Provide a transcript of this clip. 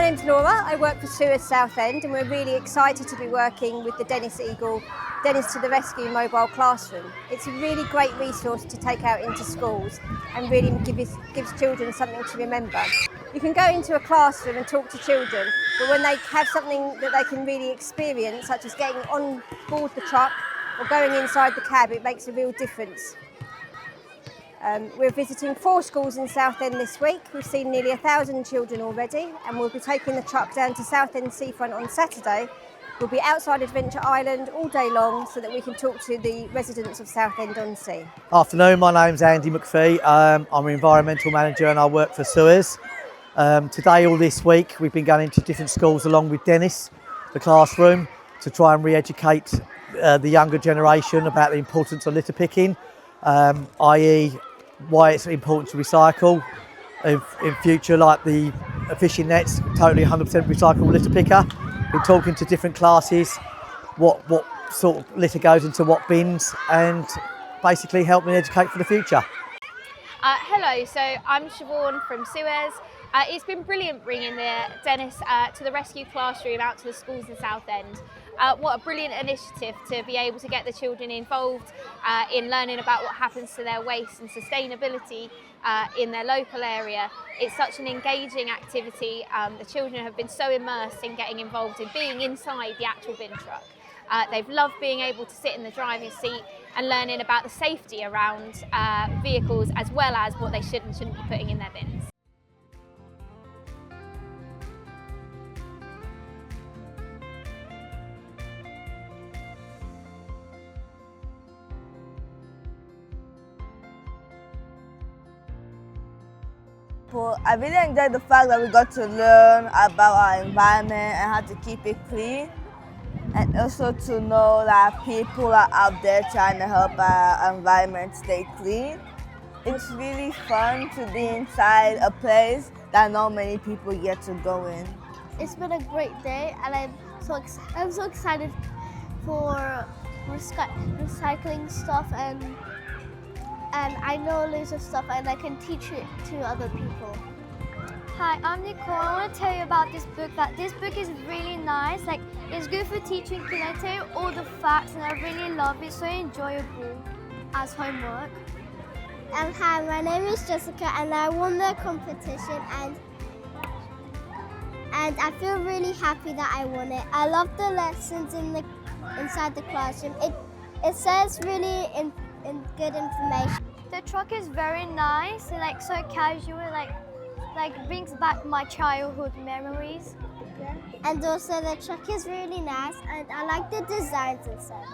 name's Laura, I work for SUEZ Southend, and we're really excited to be working with the Dennis Eagle Dennis to the Rescue mobile classroom. It's a really great resource to take out into schools and really gives children something to remember. You can go into a classroom and talk to children, but when they have something that they can really experience, such as getting on board the truck or going inside the cab, it makes a real difference. We're visiting 4 schools in Southend this week. We've seen nearly 1,000 children already, and we'll be taking the truck down to Southend seafront on Saturday. We'll be outside Adventure Island all day long so that we can talk to the residents of Southend-on-Sea. Afternoon, my name's Andy McPhee. I'm an environmental manager and I work for SUEZ. Today, all this week, we've been going into different schools along with Dennis, the classroom, to try and re-educate the younger generation about the importance of litter picking, i.e. why it's important to recycle in future, like the fishing nets, totally 100% recyclable litter picker. Been talking to different classes, what sort of litter goes into what bins, and basically help me educate for the future. Hello, so I'm Siobhan from SUEZ. It's been brilliant bringing the Dennis to the rescue classroom out to the schools in Southend. What a brilliant initiative to be able to get the children involved in learning about what happens to their waste and sustainability in their local area. It's such an engaging activity. The children have been so immersed in getting involved in being inside the actual bin truck. They've loved being able to sit in the driving seat and learning about the safety around vehicles, as well as what they should and shouldn't be putting in their bins. I really enjoyed the fact that we got to learn about our environment and how to keep it clean, and also to know that people are out there trying to help our environment stay clean. It's really fun to be inside a place that not many people get to go in. It's been a great day, and I'm so excited for recycling stuff, and I know loads of stuff and I can teach it to other people. Hi, I'm Nicole. I want to tell you about this book. This book is really nice. It's good for teaching kids. I tell you all the facts and I really love it. So enjoyable as homework. Hi, my name is Jessica and I won the competition and I feel really happy that I won it. I love the lessons inside the classroom. It says really good information. The truck is very nice and so casual, like brings back my childhood memories. Yeah. And also the truck is really nice and I like the designs inside.